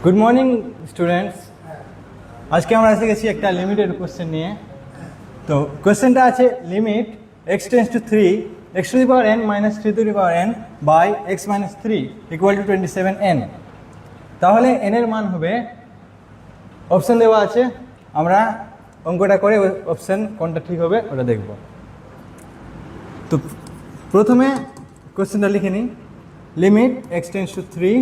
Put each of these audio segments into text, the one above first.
Good morning students. আজকে আমরা এসে গেছি একটা লিমিটেড কোশ্চেন নিয়ে। তো কোশ্চেনটা আছে limit x tends to 3 x to the power n minus 3 to the power n by x minus 3 equal to 27n। তাহলে n এর মান হবে, অপশান দেওয়া আছে, আমরা অঙ্কটা করে অপশান কোনটা ঠিক হবে ওটা দেখব। তো প্রথমে কোশ্চেনটা লিখে নিই, limit x tends to 3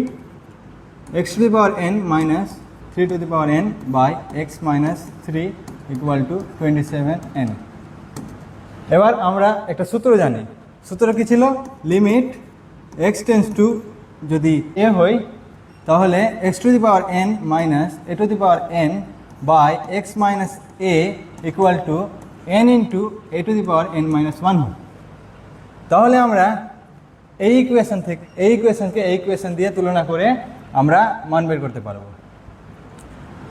x to the power n minus 3 to the power n by x minus 3 equal to 27n। এবার আমরা একটা সূত্র জানি। সূত্র কি ছিল? লিমিট x টেন্স টু যদি a হয় তাহলে x to the power n minus a to the power n by x minus a equal to n into a to the power n minus 1 হয়। তাহলে আমরা এই ইকুয়েশনকে এই ইকুয়েশন দিয়ে তুলনা করে আমরা মান বের করতে পারবো।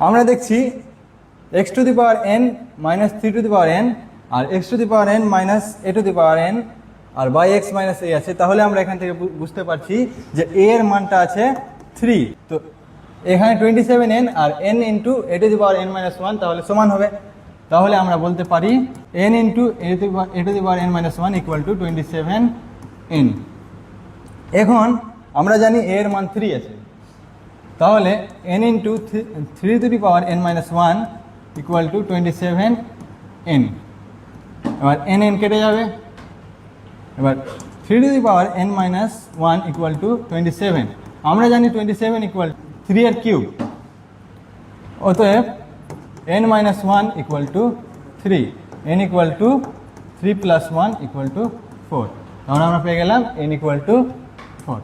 আমরা দেখছি x to the power n minus 3 to the power n আর x to the power n minus a to the power n আর বাই x মাইনাস a আছে। তাহলে আমরা এখান থেকে বুঝতে পারছি যে a এর মানটা আছে 3। তো এখানে 27n আর n into a to the power n minus 1 তাহলে সমান হবে। তাহলে আমরা বলতে পারি n into a to the power n minus 1 equal to 27n। এখন আমরা জানি a এর মান 3 আছে, তাহলে n into 3 to the power n minus 1 equal to 27n। এবার n কেটে যাবে, এবার 3 to the power n minus 1 equal two 27। আমরা জানি 27 ইকুয়াল 3 এর কিউব, অতএব n minus 1 equal two 3, n equal to 3 plus 1 equal two 4। তাহলে আমরা পেয়ে গেলাম n ইকুয়াল টু 4।